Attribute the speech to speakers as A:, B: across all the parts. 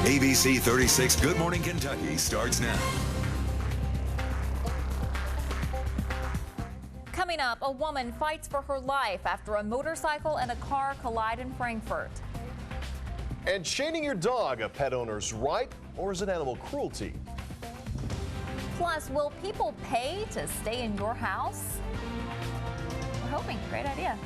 A: ABC 36 Good Morning Kentucky starts now.
B: Coming up, a woman fights for her life after a motorcycle and a car collide in Frankfort.
C: And chaining your dog, a pet owner's right, or is it animal cruelty?
B: Plus, will people pay to stay in your house? We're hoping. Great idea.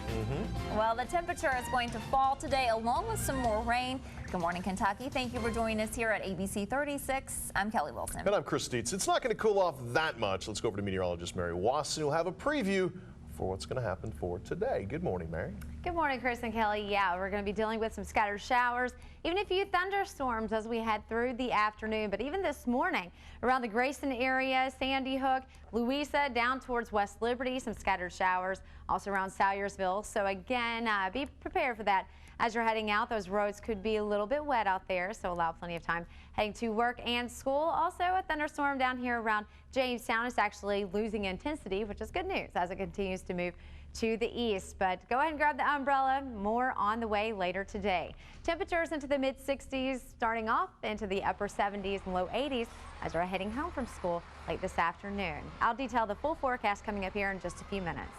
B: Well, the temperature is going to fall today along with some more rain. Good morning, Kentucky. Thank you for joining us here at ABC 36. I'm Kelly Wilson.
C: And I'm Chris Dietz. It's not going to cool off that much. Let's go over to meteorologist Mary Wasson, who'll have a preview for what's going to happen for today. Good morning, Mary.
D: Good morning, Chris and Kelly. Yeah, we're going to be dealing with some scattered showers, even a few thunderstorms as we head through the afternoon. But even this morning, around the Grayson area, Sandy Hook, Louisa, down towards West Liberty, some scattered showers, also around Salyersville. So again, be prepared for that. As you're heading out, those roads could be a little bit wet out there, so allow plenty of time heading to work and school. Also, a thunderstorm down here around Jamestown is actually losing intensity, which is good news as it continues to move to the east. But go ahead and grab the umbrella. More on the way later today. Temperatures into the mid-60s, starting off into the upper 70s and low 80s as we're heading home from school late this afternoon. I'll detail the full forecast coming up here in just a few minutes.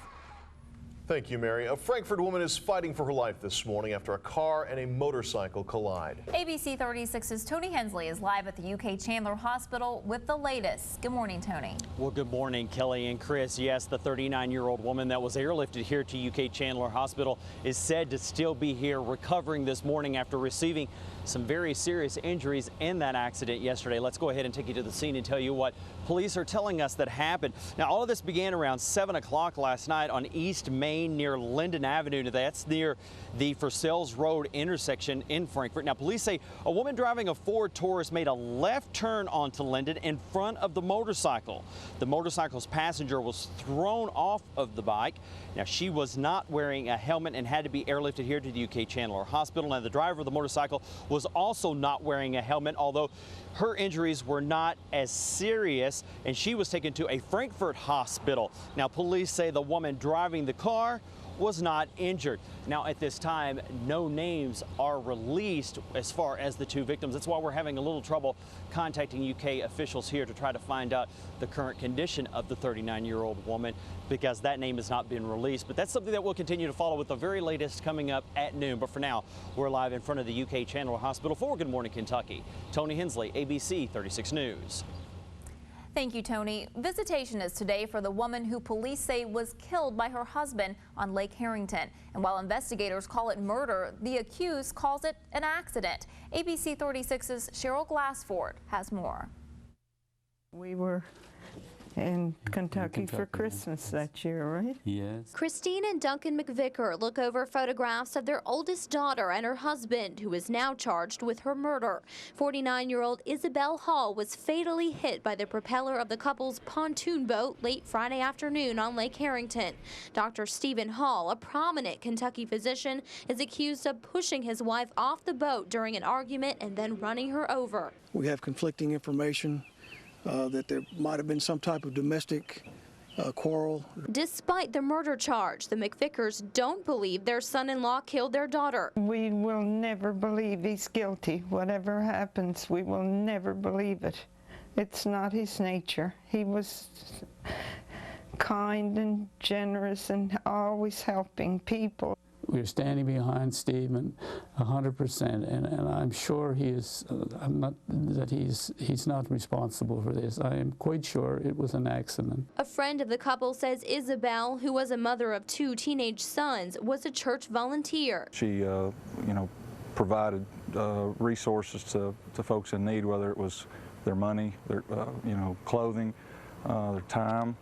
C: Thank you, Mary. A Frankfort woman is fighting for her life this morning after a car and a motorcycle collide.
B: ABC 36's Tony Hensley is live at the UK Chandler Hospital with the latest. Good morning, Tony.
E: Well, good morning, Kelly and Chris. Yes, the 39-year-old woman that was airlifted here to UK Chandler Hospital is said to still be here recovering this morning after receiving some very serious injuries in that accident yesterday. Let's go ahead and take you to the scene and tell you what police are telling us that happened. Now, all of this began around 7 o'clock last night on East Main near Linden Avenue. That's near the Versailles Road intersection in Frankfort. Now, police say a woman driving a Ford Taurus made a left turn onto Linden in front of the motorcycle. The motorcycle's passenger was thrown off of the bike. Now, she was not wearing a helmet and had to be airlifted here to the UK Chandler Hospital. Now, the driver of the motorcycle was also not wearing a helmet, although her injuries were not as serious, and she was taken to a Frankfort hospital. Now, police say the woman driving the car was not injured. Now, at this time, no names are released as far as the two victims. That's why we're having a little trouble contacting UK officials here to try to find out the current condition of the 39-year-old woman, because that name has not been released. But that's something that we'll continue to follow with the very latest coming up at noon. But for now, we're live in front of the UK Chandler Hospital for Good Morning Kentucky. Tony Hensley, ABC 36 News.
B: Thank you, Tony. Visitation is today for the woman who police say was killed by her husband on Lake Harrington. And while investigators call it murder, the accused calls it an accident. ABC 36's Cheryl Glassford has more.
F: We were in Kentucky for Christmas that year, right?
G: Yes.
H: Christine and Duncan McVicker look over photographs of their oldest daughter and her husband, who is now charged with her murder. 49-year-old Isabel Hall was fatally hit by the propeller of the couple's pontoon boat late Friday afternoon on Lake Harrington. Dr. Stephen Hall, a prominent Kentucky physician, is accused of pushing his wife off the boat during an argument and then running her over.
I: We have conflicting information that there might have been some type of domestic quarrel.
H: Despite the murder charge, the McVickers don't believe their son-in-law killed their daughter.
F: We will never believe he's guilty. Whatever happens, we will never believe it. It's not his nature. He was kind and generous and always helping people.
G: We're standing behind Stephen 100%, and I'm sure he is. He's not responsible for this. I am quite sure it was an accident.
H: A friend of the couple says Isabel, who was a mother of 2 teenage sons, was a church volunteer.
J: She, provided resources to folks in need, whether it was their money, their, clothing, their time.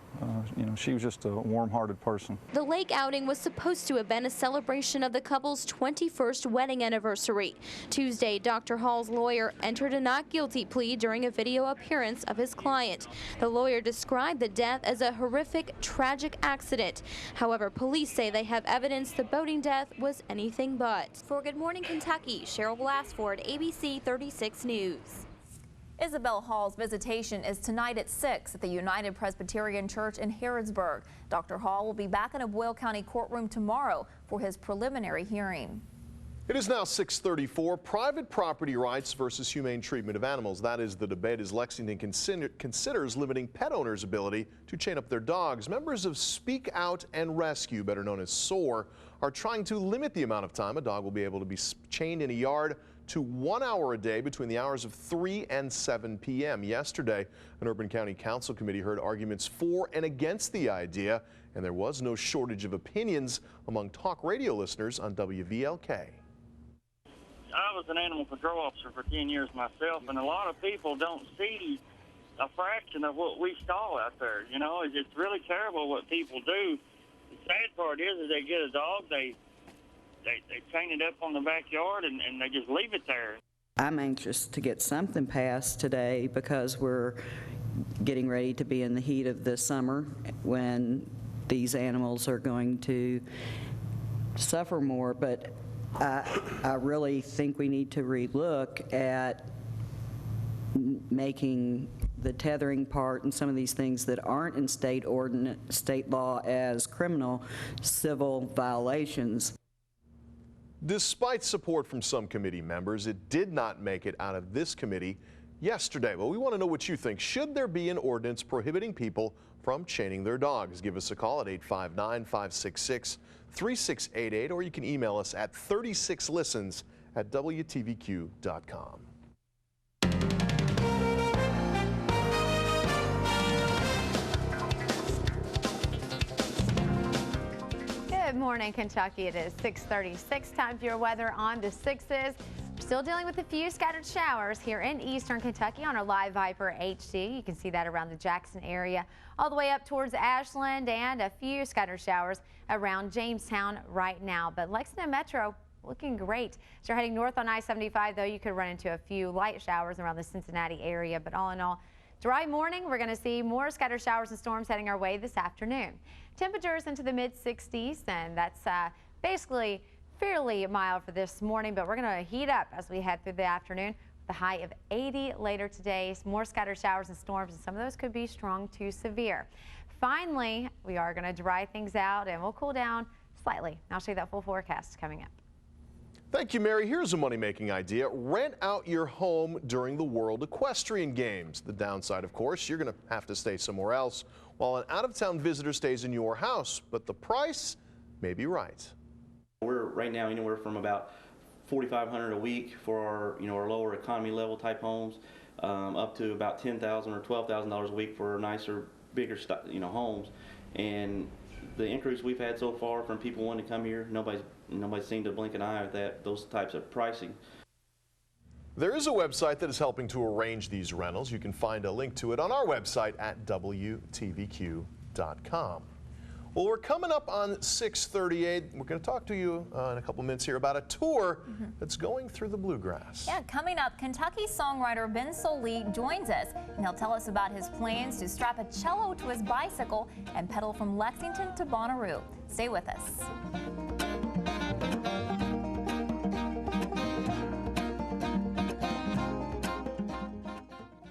J: She was just a warm-hearted person.
H: The lake outing was supposed to have been a celebration of the couple's 21st wedding anniversary. Tuesday, Dr. Hall's lawyer entered a not guilty plea during a video appearance of his client. The lawyer described the death as a horrific, tragic accident. However, police say they have evidence the boating death was anything but. For Good Morning Kentucky, Cheryl Glassford, ABC 36 News.
B: Isabel Hall's visitation is tonight at 6 at the United Presbyterian Church in Harrodsburg. Dr. Hall will be back in a Boyle County courtroom tomorrow for his preliminary hearing.
C: It is now 6:34. Private property rights versus humane treatment of animals. That is the debate as Lexington considers limiting pet owners' ability to chain up their dogs. Members of Speak Out and Rescue, better known as SOAR, are trying to limit the amount of time a dog will be able to be chained in a yard to 1 hour a day between the hours of 3 and 7 p.m. Yesterday, an Urban County Council committee heard arguments for and against the idea, and there was no shortage of opinions among talk radio listeners on WVLK.
K: I was an animal control officer for 10 years myself, and a lot of people don't see a fraction of what we saw out there. You know, it's really terrible what people do. The sad part is they get a dog, they chain it up on the backyard, and they just leave it there.
L: I'm anxious to get something passed today because we're getting ready to be in the heat of the summer when these animals are going to suffer more, but I really think we need to relook at making the tethering part and some of these things that aren't in state law as criminal civil violations.
C: Despite support from some committee members, it did not make it out of this committee yesterday. Well, we want to know what you think. Should there be an ordinance prohibiting people from chaining their dogs? Give us a call at 859-566-3688, or you can email us at 36listens@WTVQ.com.
D: Good morning, Kentucky. It is 6:36. Time for your weather on the 6s. We're still dealing with a few scattered showers here in eastern Kentucky on our live Viper HD. You can see that around the Jackson area, all the way up towards Ashland, and a few scattered showers around Jamestown right now. But Lexington Metro looking great. As you're heading north on I-75, though, you could run into a few light showers around the Cincinnati area. But all in all, dry morning. We're going to see more scattered showers and storms heading our way this afternoon. Temperatures into the mid-60s, and that's basically fairly mild for this morning, but we're going to heat up as we head through the afternoon. The high of 80 later today. More scattered showers and storms, and some of those could be strong to severe. Finally, we are going to dry things out, and we'll cool down slightly. I'll show you that full forecast coming up.
C: Thank you, Mary. Here's a money-making idea. Rent out your home during the World Equestrian Games. The downside, of course, you're going to have to stay somewhere else while an out-of-town visitor stays in your house, but the price may be right.
M: We're right now anywhere from about $4,500 a week for our, our lower economy level type homes, up to about $10,000 or $12,000 a week for nicer, bigger, homes. And the increase we've had so far from people wanting to come here, nobody's seemed to blink an eye at those types of pricing.
C: There is a website that is helping to arrange these rentals. You can find a link to it on our website at WTVQ.com. Well, we're coming up on 6:38. We're going to talk to you in a couple minutes here about a tour that's going through the bluegrass.
B: Yeah, coming up, Kentucky songwriter Ben Sollee joins us, and he'll tell us about his plans to strap a cello to his bicycle and pedal from Lexington to Bonnaroo. Stay with us.